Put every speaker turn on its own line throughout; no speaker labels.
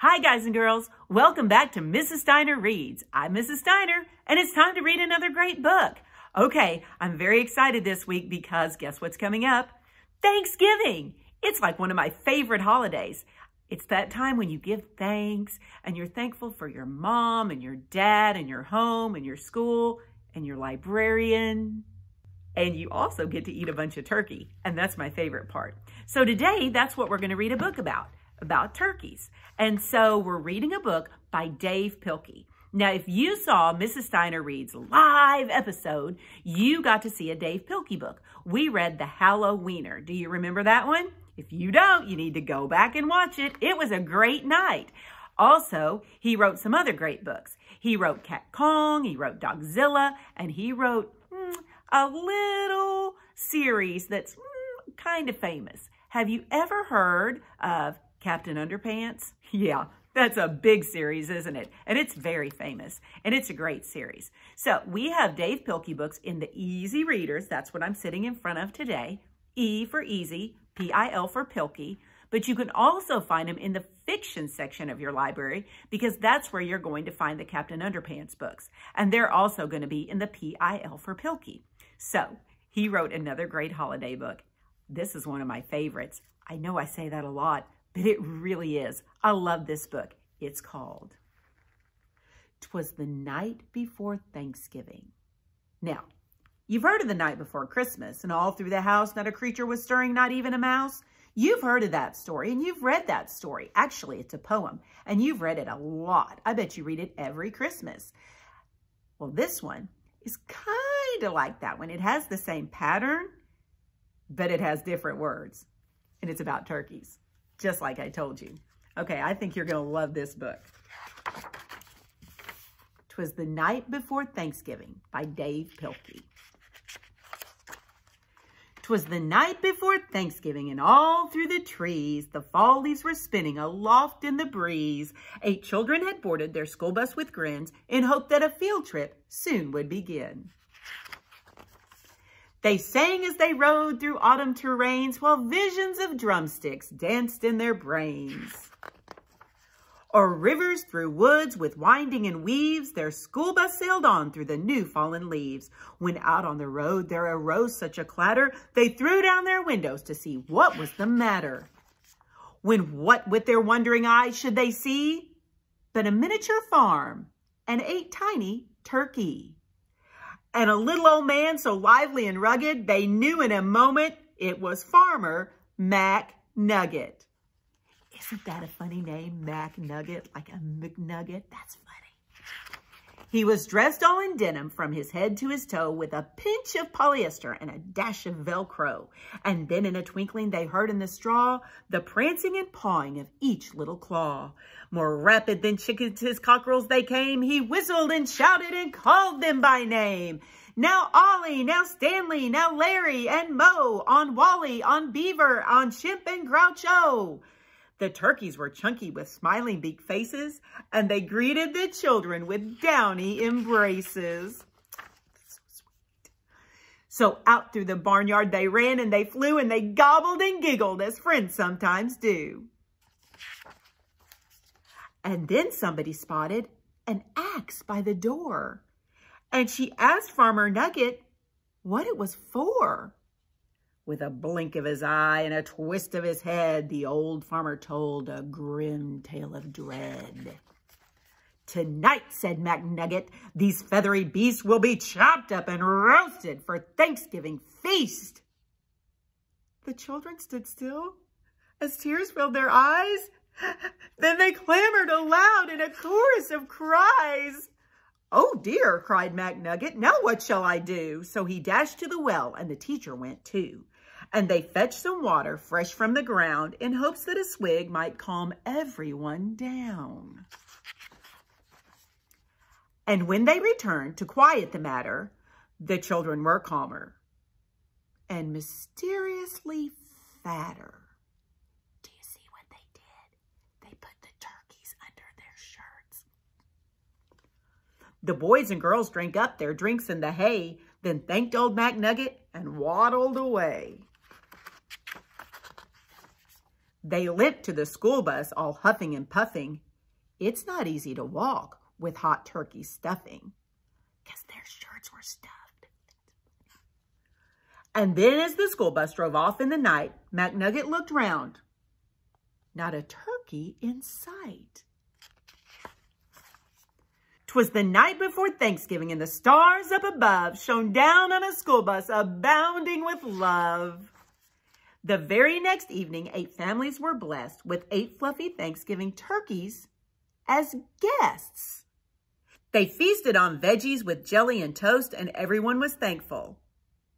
Hi guys and girls, welcome back to Mrs. Steiner Reads. I'm Mrs. Steiner and it's time to read another great book. Okay, I'm very excited this week because guess what's coming up? Thanksgiving! It's like one of my favorite holidays. It's that time when you give thanks and you're thankful for your mom and your dad and your home and your school and your librarian. And you also get to eat a bunch of turkey, and that's my favorite part. So today, that's what we're going to read a book about turkeys. And so we're reading a book by Dave Pilkey. Now, if you saw Mrs. Steiner Reads live episode, you got to see a Dave Pilkey book. We read The Halloweener. Do you remember that one? If you don't, you need to go back and watch it. It was a great night. Also, he wrote some other great books. He wrote Cat Kong, he wrote Dogzilla, and he wrote a little series that's kind of famous. Have you ever heard of Captain Underpants? Yeah, that's a big series, isn't it? And it's very famous, and it's a great series. So we have Dave Pilkey books in the Easy Readers. That's what I'm sitting in front of today. E for easy, P-I-L for Pilkey. But you can also find them in the fiction section of your library because that's where you're going to find the Captain Underpants books. And they're also going to be in the P-I-L for Pilkey. So he wrote another great holiday book. This is one of my favorites. I know I say that a lot, but it really is. I love this book. It's called 'Twas the Night Before Thanksgiving. Now, you've heard of the night before Christmas, and all through the house not a creature was stirring, not even a mouse. You've heard of that story, and you've read that story. Actually, it's a poem, and you've read it a lot. I bet you read it every Christmas. Well, this one is kind of like that one. It has the same pattern, but it has different words, and it's about turkeys, just like I told you. Okay, I think you're going to love this book. 'Twas the Night Before Thanksgiving by Dave Pilkey. 'Twas the night before Thanksgiving, and all through the trees the fall leaves were spinning aloft in the breeze. 8 children had boarded their school bus with grins in hope that a field trip soon would begin. They sang as they rode through autumn terrains while visions of drumsticks danced in their brains. O'er rivers, through woods with winding and weaves, their school bus sailed on through the new fallen leaves. When out on the road there arose such a clatter, they threw down their windows to see what was the matter. When what with their wondering eyes should they see but a miniature farm and 8 tiny turkey. And a little old man so lively and rugged, they knew in a moment it was Farmer Mac Nugget. Isn't that a funny name, Mac Nugget, like a McNugget? That's funny. He was dressed all in denim from his head to his toe with a pinch of polyester and a dash of Velcro. And then in a twinkling they heard in the straw the prancing and pawing of each little claw. More rapid than chickens his cockerels they came. He whistled and shouted and called them by name. Now Ollie, now Stanley, now Larry and Mo, on Wally, on Beaver, on Chimp and Groucho. The turkeys were chunky with smiling beak faces, and they greeted the children with downy embraces. So sweet. So out through the barnyard they ran and they flew and they gobbled and giggled as friends sometimes do. And then somebody spotted an axe by the door, and she asked Farmer Nugget what it was for. With a blink of his eye and a twist of his head, the old farmer told a grim tale of dread. Tonight, said McNugget, these feathery beasts will be chopped up and roasted for Thanksgiving feast. The children stood still as tears filled their eyes. Then they clamored aloud in a chorus of cries. Oh dear, cried McNugget, now what shall I do? So he dashed to the well and the teacher went too. And they fetched some water fresh from the ground in hopes that a swig might calm everyone down. And when they returned to quiet the matter, the children were calmer and mysteriously fatter. Do you see what they did? They put the turkeys under their shirts. The boys and girls drank up their drinks in the hay, then thanked old McNugget and waddled away. They limped to the school bus, all huffing and puffing, It's not easy to walk with hot turkey stuffing because their shirts were stuffed. And then as the school bus drove off in the night, McNugget looked round. Not a turkey in sight. 'Twas the night before Thanksgiving, and the stars up above shone down on a school bus abounding with love. The very next evening, 8 families were blessed with 8 fluffy Thanksgiving turkeys as guests. They feasted on veggies with jelly and toast, and everyone was thankful.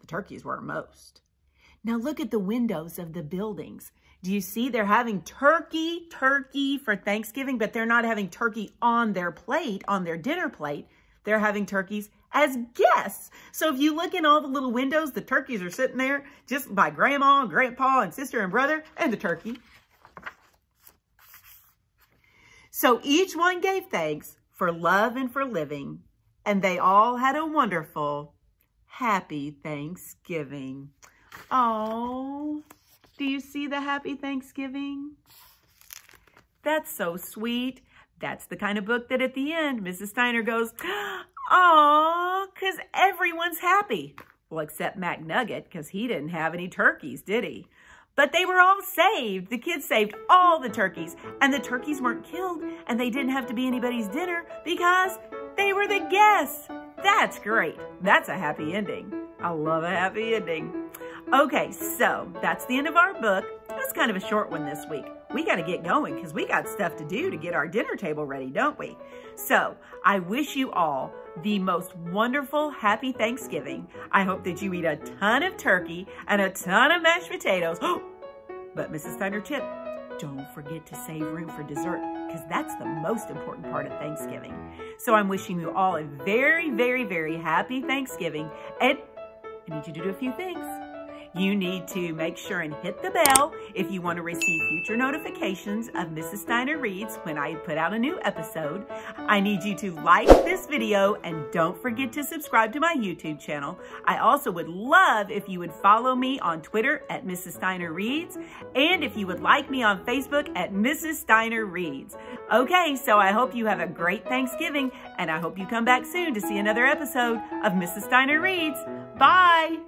The turkeys were most. Now look at the windows of the buildings. Do you see they're having turkey for Thanksgiving, but they're not having turkey on their plate, on their dinner plate. They're having turkeys as guests. So if you look in all the little windows, the turkeys are sitting there just by grandma and grandpa and sister and brother and the turkey. So each one gave thanks for love and for living, and they all had a wonderful, happy Thanksgiving. Oh, do you see the happy Thanksgiving? That's so sweet. That's the kind of book that at the end, Mrs. Steiner goes, "Aw," because everyone's happy. Well, except McNugget, because he didn't have any turkeys, did he? But they were all saved. The kids saved all the turkeys, and the turkeys weren't killed, and they didn't have to be anybody's dinner because they were the guests. That's great. That's a happy ending. I love a happy ending. Okay, so that's the end of our book. It was kind of a short one this week. We got to get going because we got stuff to do to get our dinner table ready, don't we? So I wish you all the most wonderful, happy Thanksgiving. I hope that you eat a ton of turkey and a ton of mashed potatoes. But Mrs. Steiner tip, don't forget to save room for dessert because that's the most important part of Thanksgiving. So I'm wishing you all a very, very, very happy Thanksgiving. And I need you to do a few things. You need to make sure and hit the bell if you want to receive future notifications of Mrs. Steiner Reads when I put out a new episode. I need you to like this video and don't forget to subscribe to my YouTube channel. I also would love if you would follow me on Twitter at Mrs. Steiner Reads and if you would like me on Facebook at Mrs. Steiner Reads. Okay, so I hope you have a great Thanksgiving and I hope you come back soon to see another episode of Mrs. Steiner Reads. Bye!